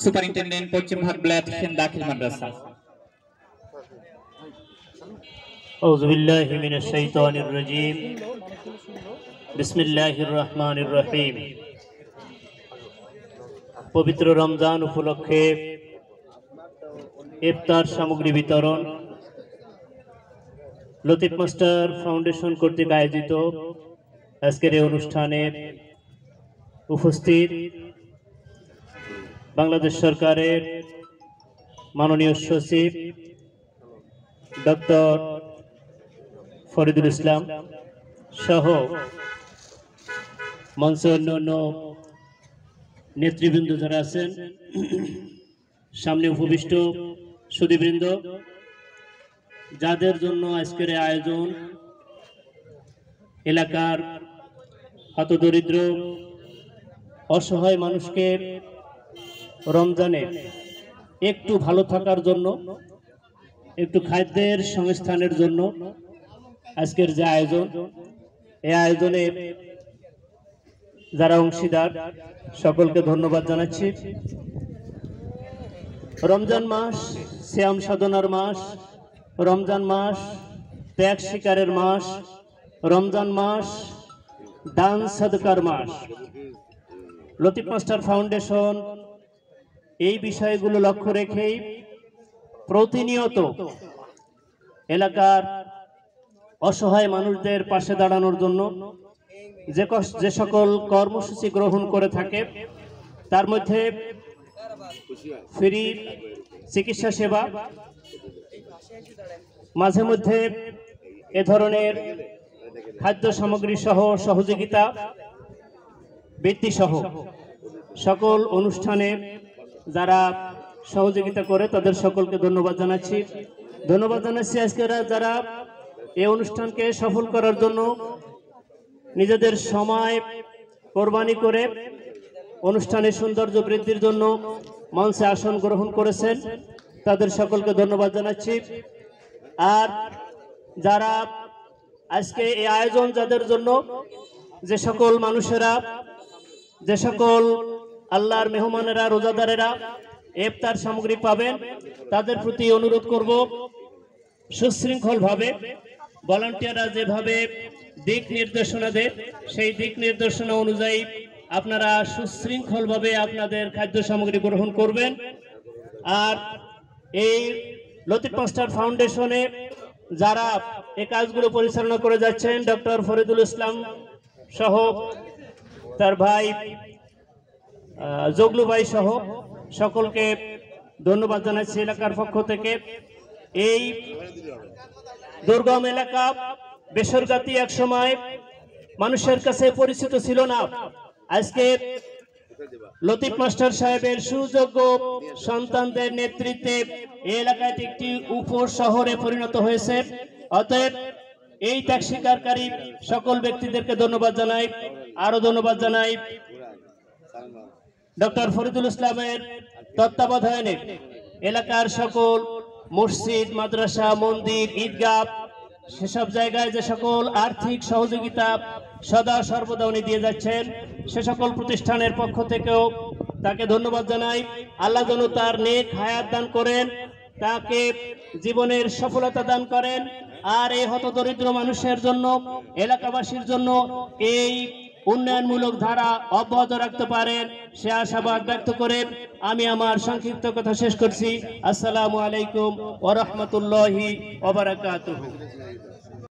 Superintendent পশ্চিম হাটবিলাত সেন দাখিল মাদ্রাসা। আউযু বিল্লাহি মিনাশ শাইতানির রাজীম। বিসমিল্লাহির রহমানির রহিম। পবিত্র রমজান উপলক্ষে ইফতার সামগ্রী বিতরণ লতিফ মাস্টার ফাউন্ডেশন কর্তৃক আয়োজিত আজকের এই অনুষ্ঠানে উপস্থিত বাংলাদেশ সরকারের মাননীয় সচিব ডক্টর ফরিদুল ইসলাম সহ মঞ্চে অন্যান্য নেতৃবৃন্দ যারা আছেন, সামনে উপবিষ্ট সুধীবৃন্দ, যাদের জন্য আজকের আয়োজন, এলাকার হতদরিদ্র অসহায় মানুষকে রমজানে একটু ভালো থাকার জন্য, একটু খাদ্যের সংস্থানের জন্য আজকের যে আয়োজন, এই আয়োজনে যারা অংশীদার সকলকে ধন্যবাদ জানাচ্ছি। রমজান মাস সিয়াম সাধনার মাস, রমজান মাস ত্যাগ শিকারের মাস, রমজান মাস দান সাদকার মাস। লতিফ মাস্টার ফাউন্ডেশন এই বিষয়গুলো লক্ষ্য রেখেই প্রতিনিয়ত এলাকার অসহায় মানুষদের পাশে দাঁড়ানোর জন্য যে সকল কর্মসূচি গ্রহণ করে থাকে, তার মধ্যে ফ্রি চিকিৎসা সেবা, মাঝে মধ্যে এ ধরনের খাদ্য সামগ্রী সহ সহযোগিতা বৃত্তি সহ সকল অনুষ্ঠানে যারা সহযোগিতা করে তাদের সকলকে ধন্যবাদ জানাচ্ছি। আজকে যারা এই অনুষ্ঠানকে সফল করার জন্য নিজেদের সময় কোরবানি করে অনুষ্ঠানের সৌন্দর্য বৃদ্ধির জন্য মঞ্চে আসন গ্রহণ করেছেন, তাদের সকলকে ধন্যবাদ জানাচ্ছি। আর যারা আজকে এই আয়োজন, যাদের জন্য যে সকল মানুষেরা, যে সকল আল্লাহর মেহমানেরা, রোজাদারেরা ইফতার সামগ্রী পাবেন, তাদের প্রতি অনুরোধ করব সুশৃঙ্খলভাবে ভলান্টিয়াররা যেভাবে দিক নির্দেশনা দেয়, সেই দিক নির্দেশনা অনুযায়ী আপনারা সুশৃঙ্খলভাবে আপনাদের খাদ্য সামগ্রী গ্রহণ করবেন। আর এই লতিফ মাস্টার ফাউন্ডেশনে যারা এই কাজগুলো পরিচালনা করে যাচ্ছেন, ডক্টর ফরিদুল ইসলাম সহ তার ভাই জগলু ভাই সহ সকলকে ধন্যবাদ জানাচ্ছি এলাকার পক্ষ থেকে। এই দুর্গম এলাকা বেসরকারি এক সময় মানুষের কাছে পরিচিত ছিল না, আজকে লতিফ মাস্টার সাহেবের সুযোগ্য সন্তানদের নেতৃত্বে এই এলাকাটি একটি উপশহরে পরিণত হয়েছে। অতএব এই ত্যাগ স্বীকারকারী সকল ব্যক্তিদেরকে ধন্যবাদ জানাই। আরো ধন্যবাদ জানাই ডক্টর ফরিদুল ইসলামের তত্ত্বাবধানে এলাকার সকল মসজিদ, মাদ্রাসা, মন্দির, ঈদগাহ, সেসব জায়গায় যে সকল আর্থিক সহযোগিতা সদা সর্বদা উনি দিয়ে যাচ্ছেন, সে সকল প্রতিষ্ঠানের পক্ষ থেকেও তাকে ধন্যবাদ জানাই। আল্লাহ যেন তার নেক হায়াত দান করেন, তাকে জীবনের সফলতা দান করেন, আর এই হতদরিদ্র মানুষের জন্য, এলাকাবাসীর জন্য এই উন্নয়নমূলক ধারা অব্যাহত রাখতে পারেন, সে আশাবাদ ব্যক্ত করে আমি আমার সংক্ষিপ্ত কথা শেষ করছি। আসসালামু আলাইকুম ওয়া রাহমাতুল্লাহি ওয়া বারাকাতুহু।